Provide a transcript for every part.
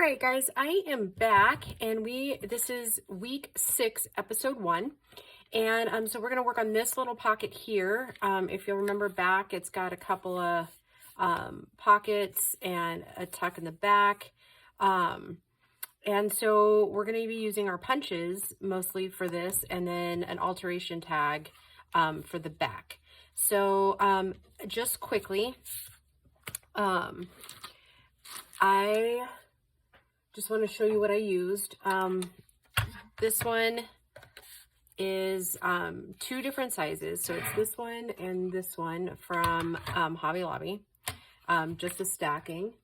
right, guys, I am back, and this is week 6, episode 1. And so we're going to work on this little pocket here. If you'll remember back, it's got a couple of pockets and a tuck in the back. And so we're going to be using our punches mostly for this, and then an alteration tag for the back. So just quickly, I just want to show you what I used. This one is 2 different sizes. So it's this one and this one from Hobby Lobby, just a stacking.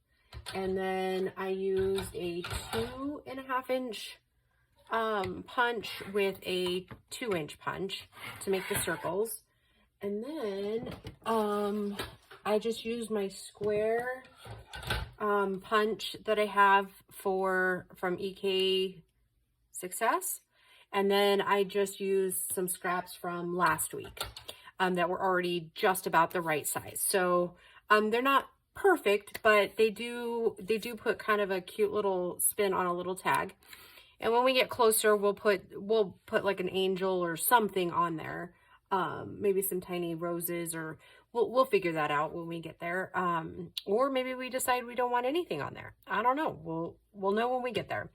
And then I used a 2.5 inch punch with a 2-inch punch to make the circles. And then I just used my square punch that I have from EK Success. And then I just used some scraps from last week that were already just about the right size. So they're not perfect, but they do put kind of a cute little spin on a little tag. And when we get closer, we'll put like an angel or something on there. Maybe some tiny roses, or we'll figure that out when we get there. Or maybe we decide we don't want anything on there. I don't know. We'll know when we get there.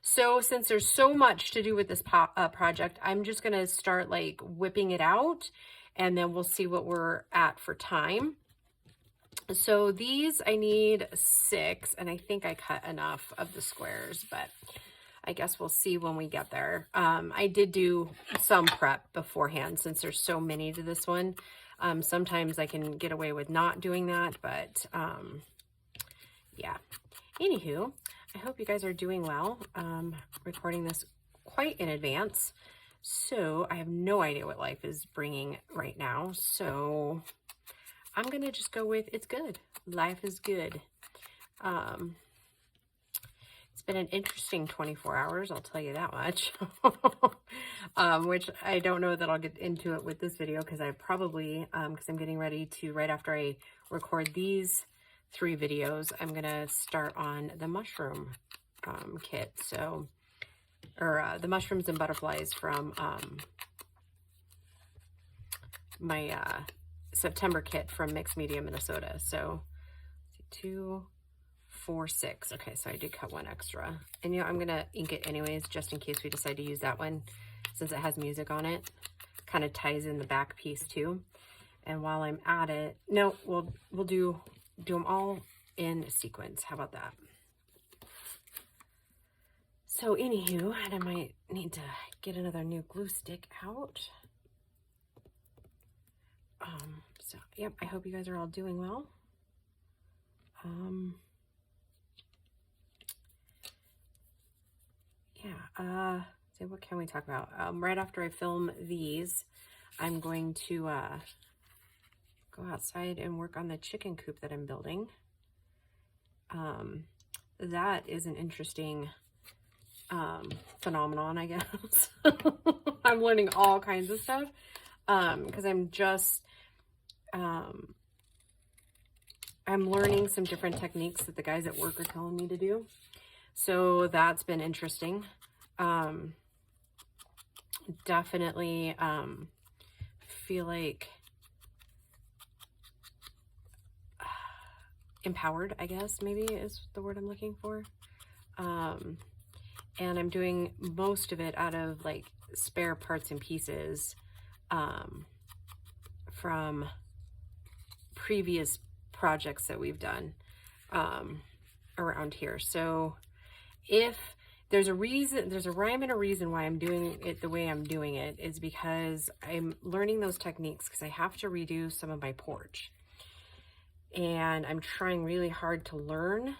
So since there's so much to do with this project, I'm just going to start like whipping it out, and then we'll see what we're at for time. So these I need 6, and I think I cut enough of the squares, but I guess we'll see when we get there. I did do some prep beforehand since there's so many to this one. Sometimes I can get away with not doing that, but yeah. Anywho, I hope you guys are doing well. Recording this quite in advance, so I have no idea what life is bringing right now. So I'm going to just go with it's good. Life is good. It's been an interesting 24 hours, I'll tell you that much. Which I don't know that I'll get into it with this video, because I probably, because I'm getting ready to, right after I record these 3 videos, I'm going to start on the mushroom kit. So, or the mushrooms and butterflies from my September kit from Mixed Media, Minnesota. So 2, 4, 6. Okay, so I did cut 1 extra. And I'm gonna ink it anyways, just in case we decide to use that one, since it has music on it. Kind of ties in the back piece too. And while I'm at it, no, we'll do them all in sequence. How about that? So anywho, and I might need to get another new glue stick out. So yep, I hope you guys are all doing well. Yeah, so what can we talk about? Right after I film these, I'm going to go outside and work on the chicken coop that I'm building. That is an interesting phenomenon, I guess. I'm learning all kinds of stuff because I'm learning some different techniques that the guys at work are telling me to do. So that's been interesting. Definitely feel like empowered, I guess maybe is the word I'm looking for. And I'm doing most of it out of like spare parts and pieces from previous projects that we've done around here. So if there's a reason, there's a rhyme and a reason why I'm doing it the way I'm doing it, is because I'm learning those techniques because I have to redo some of my porch. And I'm trying really hard to learn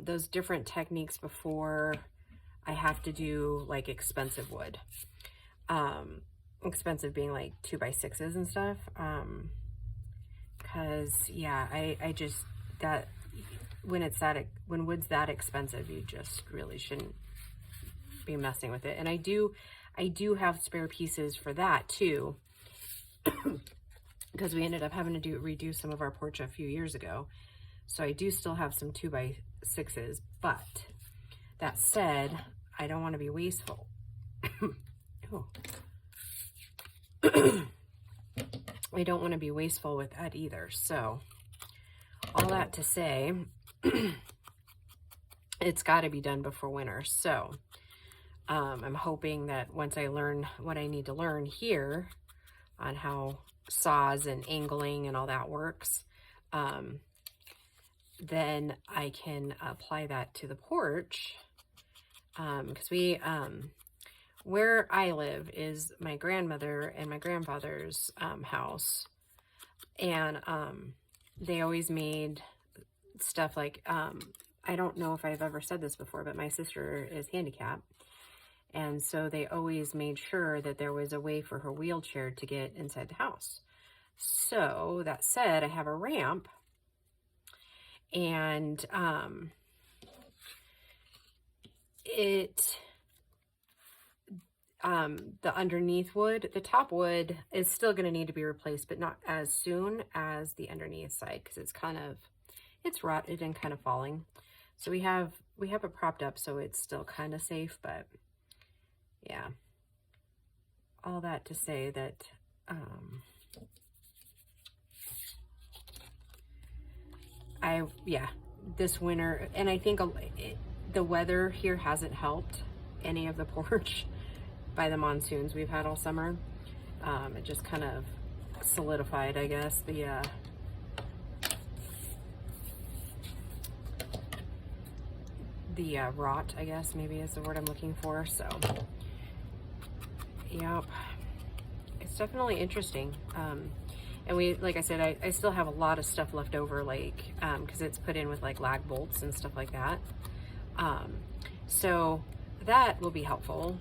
those different techniques before I have to do like expensive wood. Expensive being like 2x6s and stuff. Cause yeah, I just, that, when wood's that expensive, you just really shouldn't be messing with it. And I do have spare pieces for that too, because we ended up having to redo some of our porch a few years ago. So I do still have some 2x6s, but That said, I don't want to be wasteful. Oh. I don't want to be wasteful with that either. So all that to say, it's got to be done before winter. So I'm hoping that once I learn what I need to learn here on how saws and angling and all that works, then I can apply that to the porch. Because where I live is my grandmother and my grandfather's house. And they always made stuff like, I don't know if I've ever said this before, but my sister is handicapped. And so they always made sure that there was a way for her wheelchair to get inside the house. So that said, I have a ramp, and the underneath wood, the top wood is still going to need to be replaced, but not as soon as the underneath side, because it's rotted and kind of falling. So we have it propped up, so it's still kind of safe, but yeah, all that to say that this winter, and I think the weather here hasn't helped any of the porch by the monsoons we've had all summer. It just kind of solidified, I guess, the rot, I guess, maybe is the word I'm looking for. So, yep, it's definitely interesting. And like I said, I still have a lot of stuff left over, like, because it's put in with like lag bolts and stuff like that. So that will be helpful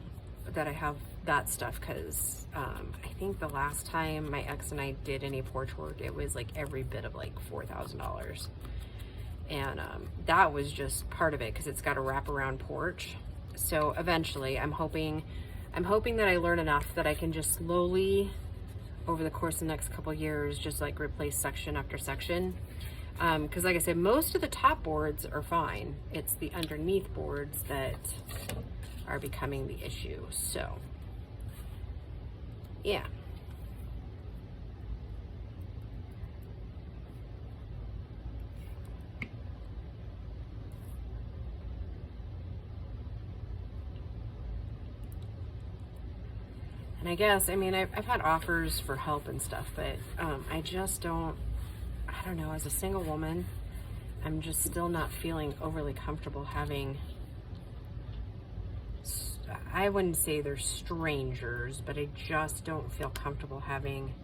that I have that stuff, because I think the last time my ex and I did any porch work, it was like every bit of like $4,000. And that was just part of it, because it's got a wraparound porch. So eventually I'm hoping that I learn enough that I can just slowly, over the course of the next couple of years, just like replace section after section. Because like I said, most of the top boards are fine. It's the underneath boards that are becoming the issue. So yeah. And I guess, I mean, I've had offers for help and stuff, but I just don't know, as a single woman, I'm just still not feeling overly comfortable having, I wouldn't say they're strangers, but I just don't feel comfortable having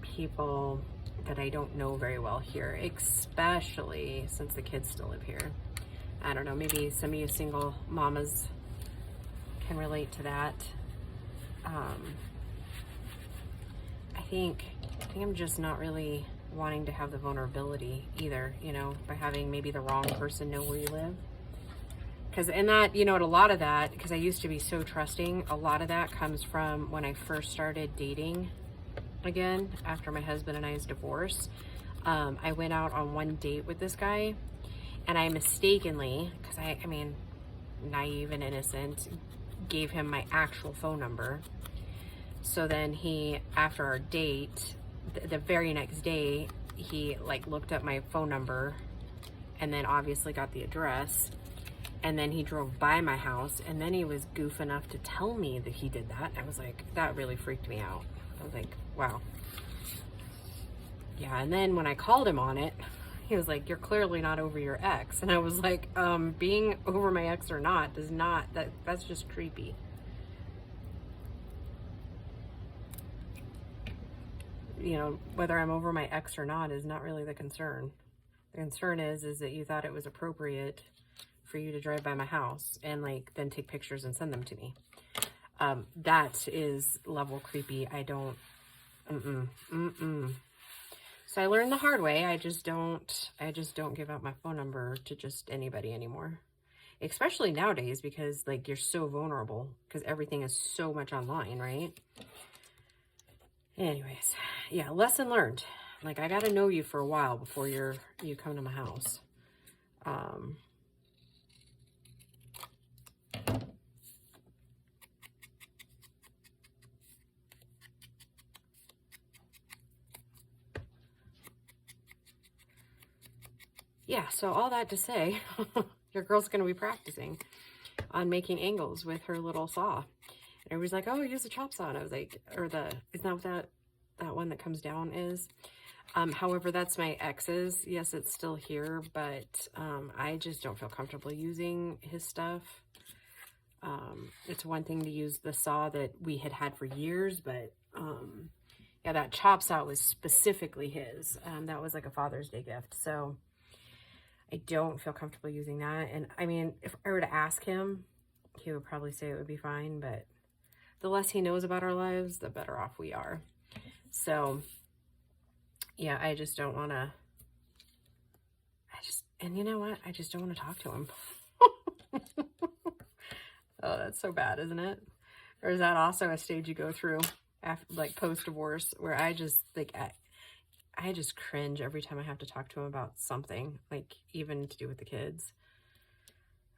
people that I don't know very well here, especially since the kids still live here. I don't know, maybe some of you single mamas can relate to that. I think I'm just not really wanting to have the vulnerability either, you know, by having maybe the wrong person know where you live. Because, and that, you know, a lot of that, because I used to be so trusting, a lot of that comes from when I first started dating again after my husband and I's divorce. I went out on one date with this guy, and I mistakenly, because I mean, naive and innocent, gave him my actual phone number. So then he, after our date, the very next day, he like looked up my phone number and then obviously got the address, and then he drove by my house, and then he was goof enough to tell me that he did that. I was like, that really freaked me out. I was like, wow. Yeah, and then when I called him on it, he was like, you're clearly not over your ex. And I was like, being over my ex or not does not, that's just creepy. You know, whether I'm over my ex or not is not really the concern. The concern is that you thought it was appropriate for you to drive by my house and like then take pictures and send them to me. That is level creepy. I don't, So I learned the hard way. I just don't give out my phone number to just anybody anymore. Especially nowadays, because like you're so vulnerable, because everything is so much online, right? Anyways, yeah, lesson learned. Like, I got to know you for a while before you come to my house. yeah, so all that to say, your girl's going to be practicing on making angles with her little saw. And everybody's like, oh, use the chop saw. And I was like, or isn't that what that one that comes down is? However, that's my ex's. Yes, it's still here, but I just don't feel comfortable using his stuff. It's one thing to use the saw that we had for years, but yeah, that chop saw was specifically his. That was like a Father's Day gift. So I don't feel comfortable using that. And I mean, if I were to ask him, he would probably say it would be fine, but the less he knows about our lives, the better off we are. So yeah, I just don't want to, and you know what? I just don't want to talk to him. Oh, that's so bad, isn't it? Or is that also a stage you go through after, like, post-divorce, where I just, like, I just cringe every time I have to talk to him about something, like, even to do with the kids.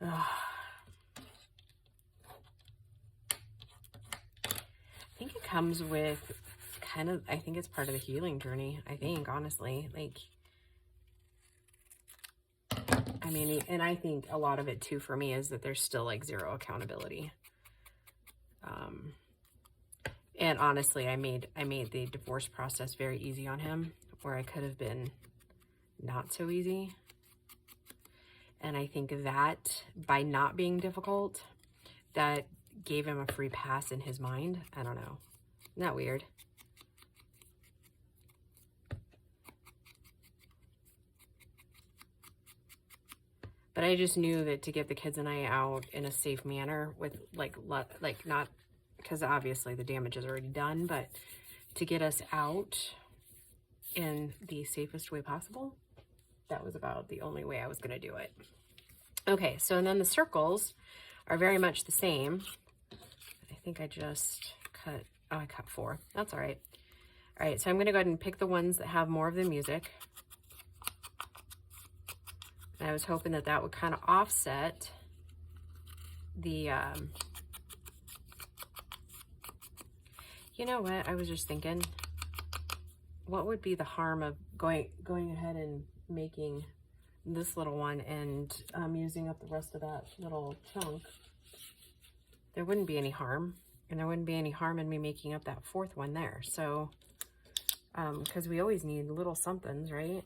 Ugh. I think it comes with kind of, I think it's part of the healing journey, I think, honestly. Like, I mean, and I think a lot of it, too, for me, is that there's still, like, zero accountability. And honestly, I made the divorce process very easy on him, where I could have been not so easy. And I think that by not being difficult, that gave him a free pass in his mind. I don't know. Isn't that weird? But I just knew that to get the kids and I out in a safe manner with like not, because obviously the damage is already done, but to get us out in the safest way possible, that was about the only way I was going to do it. Okay, so and then the circles are very much the same. I think I just cut, oh, I cut 4. That's all right. All right, so I'm going to go ahead and pick the ones that have more of the music. And I was hoping that that would kind of offset the, you know what, I was just thinking, what would be the harm of going ahead and making this little one and using up the rest of that little chunk? There wouldn't be any harm, and there wouldn't be any harm in me making up that 4th one there. So, because we always need little somethings, right?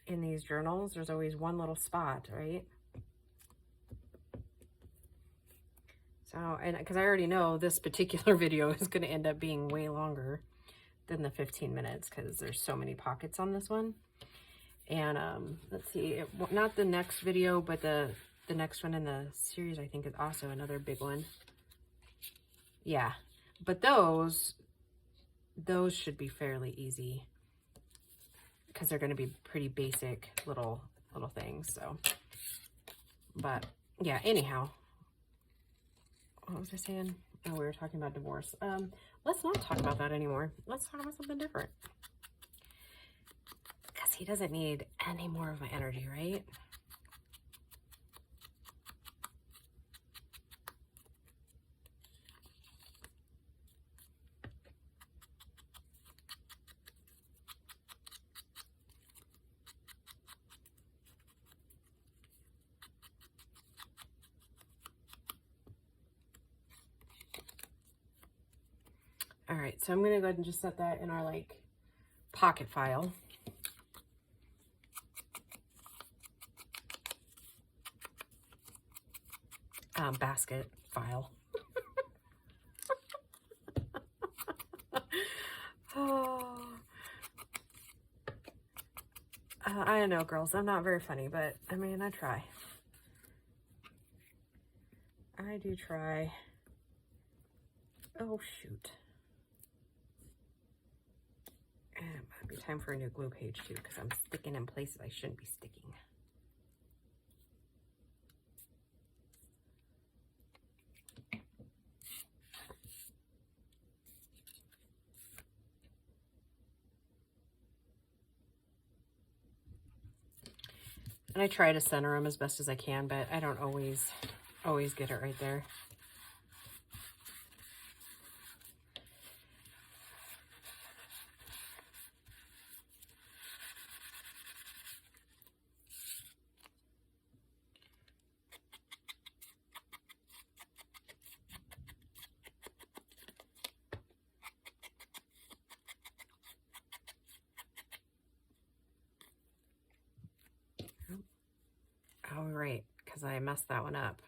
In these journals, there's always one little spot, right? So, and because I already know this particular video is going to end up being way longer than the 15 minutes because there's so many pockets on this one. And let's see, not the next video, but the next one in the series, I think, is also another big one. Yeah, but those should be fairly easy because they're going to be pretty basic little things. So, but yeah, anyhow, what was I saying? Oh, we were talking about divorce. Let's not talk about that anymore. Let's talk about something different. Because he doesn't need any more of my energy, right? All right, so I'm going to go ahead and just set that in our, like, pocket file. Basket file. Oh. I don't know, girls. I'm not very funny, but, I mean, I try. I do try. Oh, shoot. And it might be time for a new glue page, too, because I'm sticking in places I shouldn't be sticking. And I try to center them as best as I can, but I don't always get it right there. Oh, right, because I messed that one up.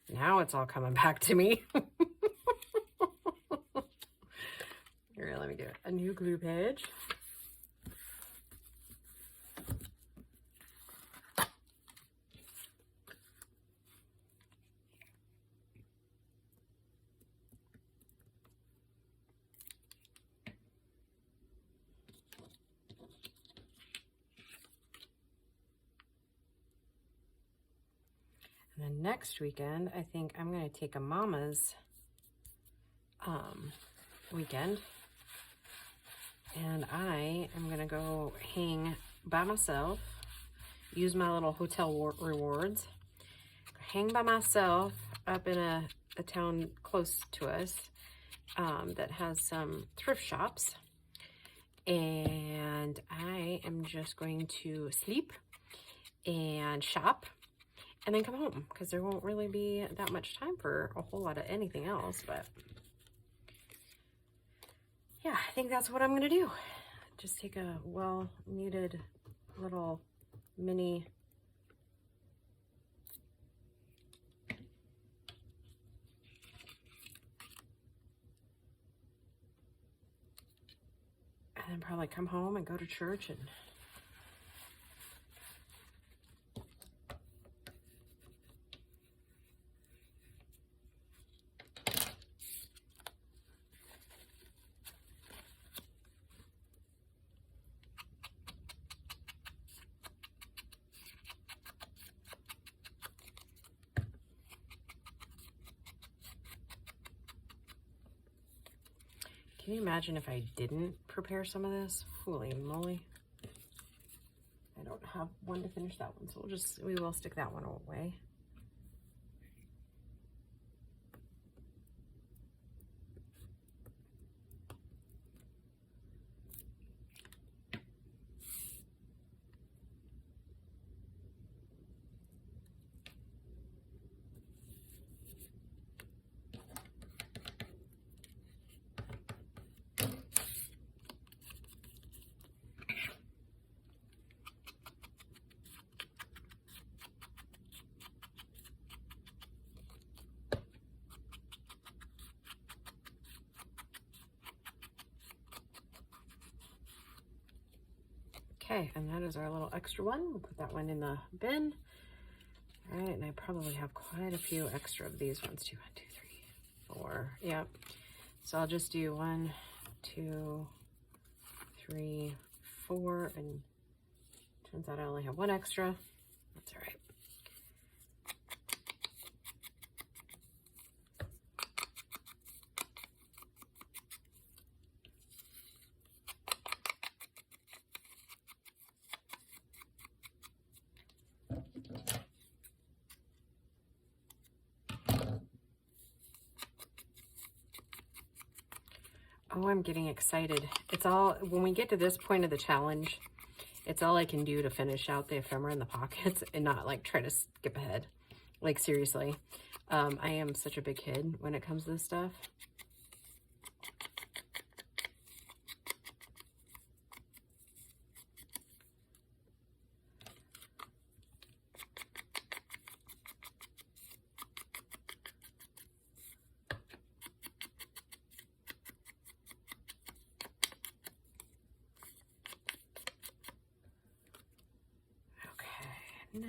Now it's all coming back to me. Here, let me get a new glue page. And then next weekend, I think I'm going to take a mama's weekend. And I am going to go hang by myself, use my little hotel rewards, hang by myself up in a town close to us that has some thrift shops. And I am just going to sleep and shop and then come home, because there won't really be that much time for a whole lot of anything else. But yeah, I think that's what I'm gonna do. Just take a well-needed little mini and then probably come home and go to church and can you imagine if I didn't prepare some of this? Holy moly. I don't have one to finish that one, so we will stick that one away. Okay, and that is our little extra one. We'll put that one in the bin. All right, and I probably have quite a few extra of these ones too. 1, 2, 3, 4. Yep. So I'll just do 1, 2, 3, 4, and turns out I only have one extra. That's all right. Oh, I'm getting excited. It's all, when we get to this point of the challenge, it's all I can do to finish out the ephemera in the pockets and not like try to skip ahead. Like seriously, I am such a big kid when it comes to this stuff. Now,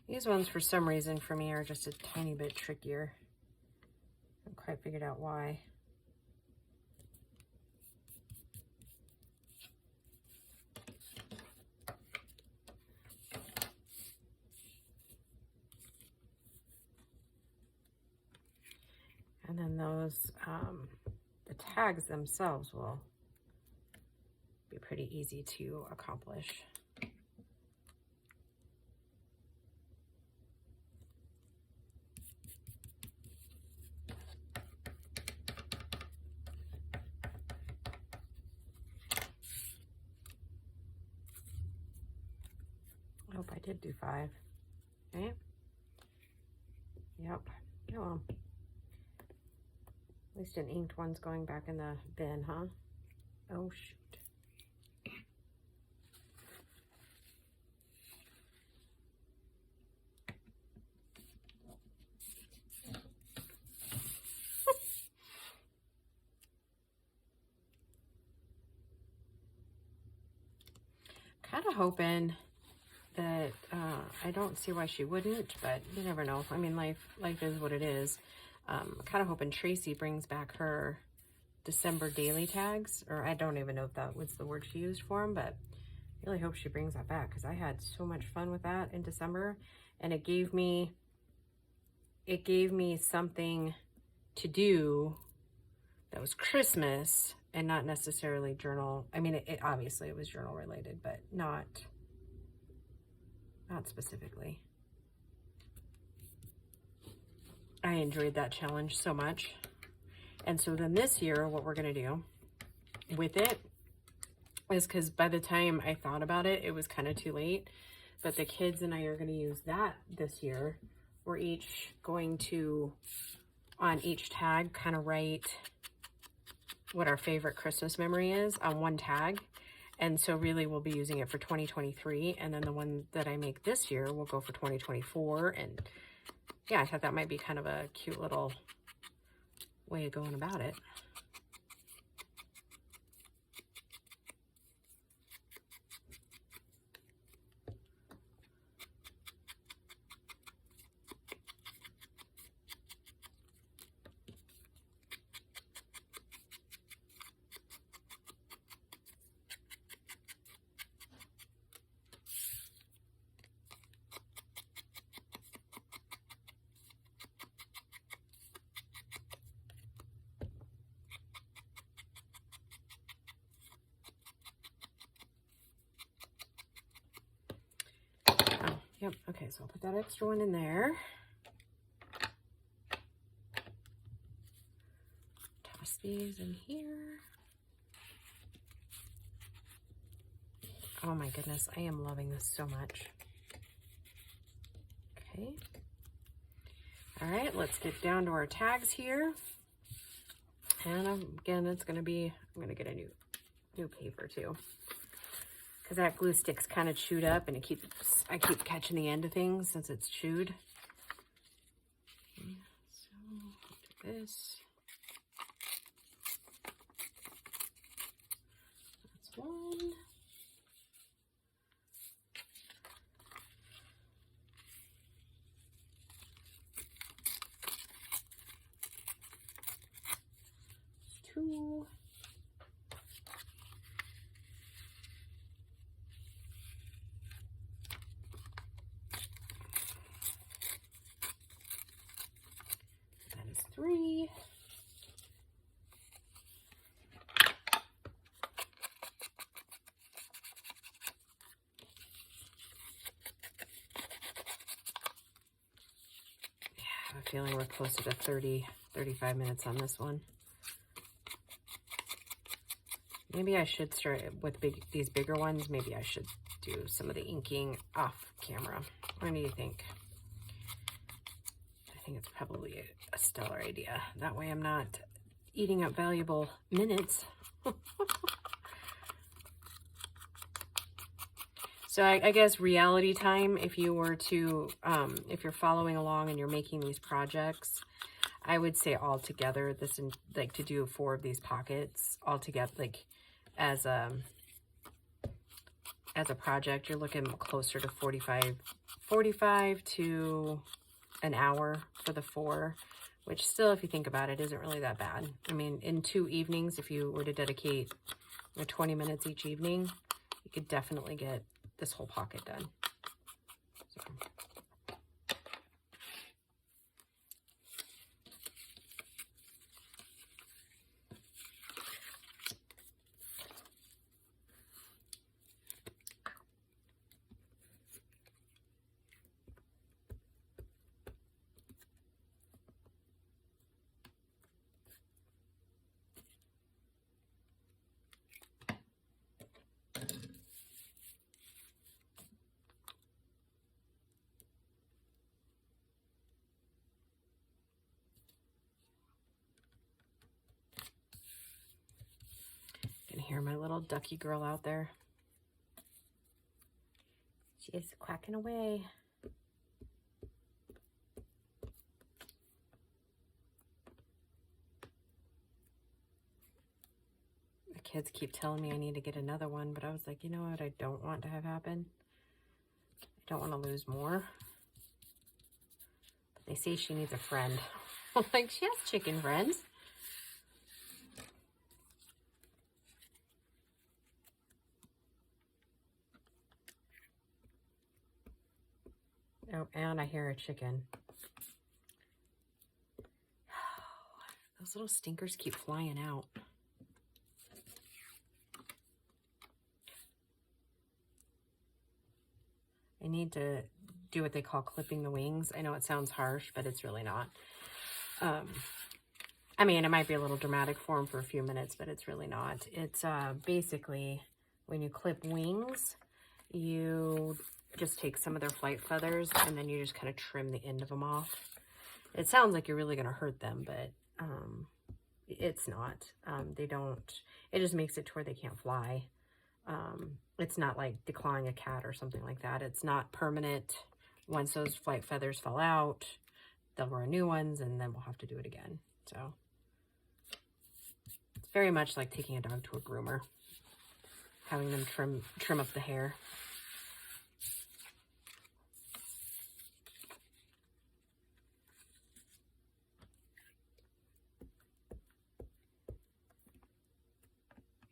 these ones for some reason for me are just a tiny bit trickier. I haven't quite figured out why. And then those, the tags themselves will be pretty easy to accomplish. I hope I did do 5. Okay. Yep. Come on. At least an inked one's going back in the bin, huh? Oh, shoot. Kind of hoping that I don't see why she wouldn't, but you never know. I mean, life is what it is. Kind of hoping Tracy brings back her December daily tags, or I don't even know if that was the word she used for them, but I really hope she brings that back because I had so much fun with that in December, and it gave me something to do that was Christmas and not necessarily journal. I mean, it obviously it was journal related, but not specifically. I enjoyed that challenge so much. And so then this year, what we're going to do with it is, because by the time I thought about it, it was kind of too late. But the kids and I are going to use that this year. We're each going to, on each tag, kind of write what our favorite Christmas memory is on one tag. And so really we'll be using it for 2023. And then the one that I make this year will go for 2024. And yeah, I thought that might be kind of a cute little way of going about it. Yep, okay, so I'll put that extra one in there. Toss these in here. Oh my goodness, I am loving this so much. Okay. All right, let's get down to our tags here. And again, it's gonna be, I'm gonna get a new paper too, because that glue stick's kind of chewed up, and I keep catching the end of things since it's chewed. So I'll do this. That's one. Two. That is three. Yeah, I have a feeling we're closer to 35 minutes on this one. Maybe I should start with these bigger ones. Maybe I should do some of the inking off camera. What do you think? I think it's probably a stellar idea. That way I'm not eating up valuable minutes. So I guess reality time, if you were to, if you're following along and you're making these projects, I would say all together, like to do 4 of these pockets all together, like as a project, you're looking closer to 45 to an hour for the 4, which still, if you think about it, isn't really that bad. I mean, in 2 evenings, if you were to dedicate 20 minutes each evening, you could definitely get this whole pocket done. So. hear my little ducky girl out there. She is quacking away. The kids keep telling me I need to get another one, but I was like, you know what I don't want to have happen? I don't want to lose more. But they say she needs a friend. I'm like, she has chicken friends. Oh, and I hear a chicken. Those little stinkers keep flying out. I need to do what they call clipping the wings. I know it sounds harsh, but it's really not. I mean, it might be a little dramatic for them for a few minutes, but it's really not. It's basically when you clip wings, you just take some of their flight feathers and then you just kind of trim the end of them off. It sounds like you're really going to hurt them, but it's not. They don't, it just makes it to where they can't fly. It's not like declawing a cat or something like that. It's not permanent. Once those flight feathers fall out, they'll grow new ones and then we'll have to do it again. So it's very much like taking a dog to a groomer, having them trim up the hair.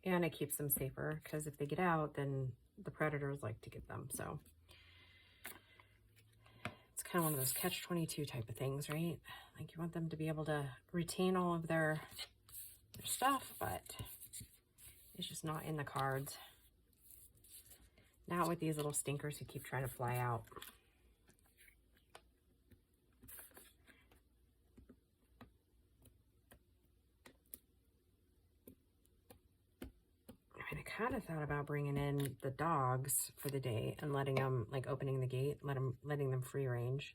And it keeps them safer because if they get out, then the predators like to get them. So it's kind of one of those catch-22 type of things, right? Like you want them to be able to retain all of their stuff, but it's just not in the cards. Not with these little stinkers who keep trying to fly out. I kind of thought about bringing in the dogs for the day and letting them, like opening the gate, letting them free range.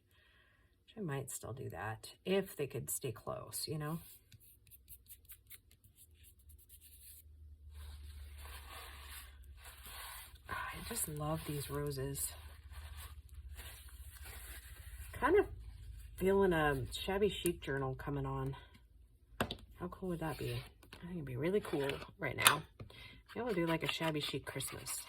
Which I might still do that if they could stay close, you know. I just love these roses. Kind of feeling a shabby chic journal coming on. How cool would that be? I think it'd be really cool right now. Maybe we'll do like a shabby chic Christmas.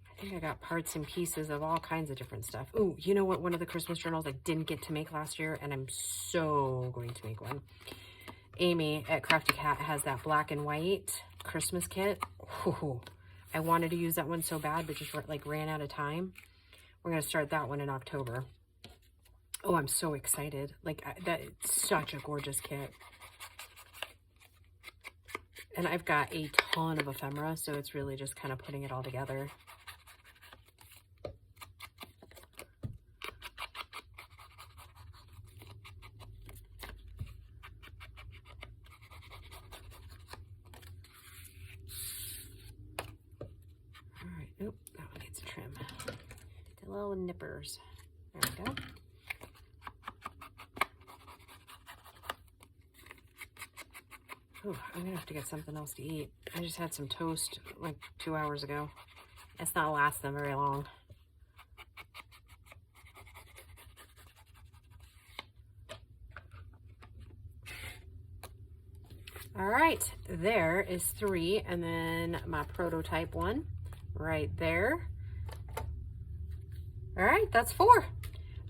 I think I got parts and pieces of all kinds of different stuff. Ooh, you know what? One of the Christmas journals I didn't get to make last year, and I'm so going to make one. Amy at Crafty Cat has that black and white Christmas kit. Ooh, I wanted to use that one so bad, but just like ran out of time. We're going to start that one in October. Oh, I'm so excited. Like that's such a gorgeous kit. And I've got a ton of ephemera, so it's really just kind of putting it all together. All right, oop, that one needs a trim. The little nippers. There we go. Ooh, I'm gonna have to get something else to eat. I just had some toast like 2 hours ago. It's not lasting very long. All right, there is 3, and then my prototype one right there. All right, that's 4.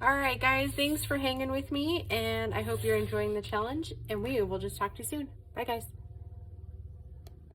All right, guys, thanks for hanging with me, and I hope you're enjoying the challenge, and we will just talk to you soon. Bye, guys.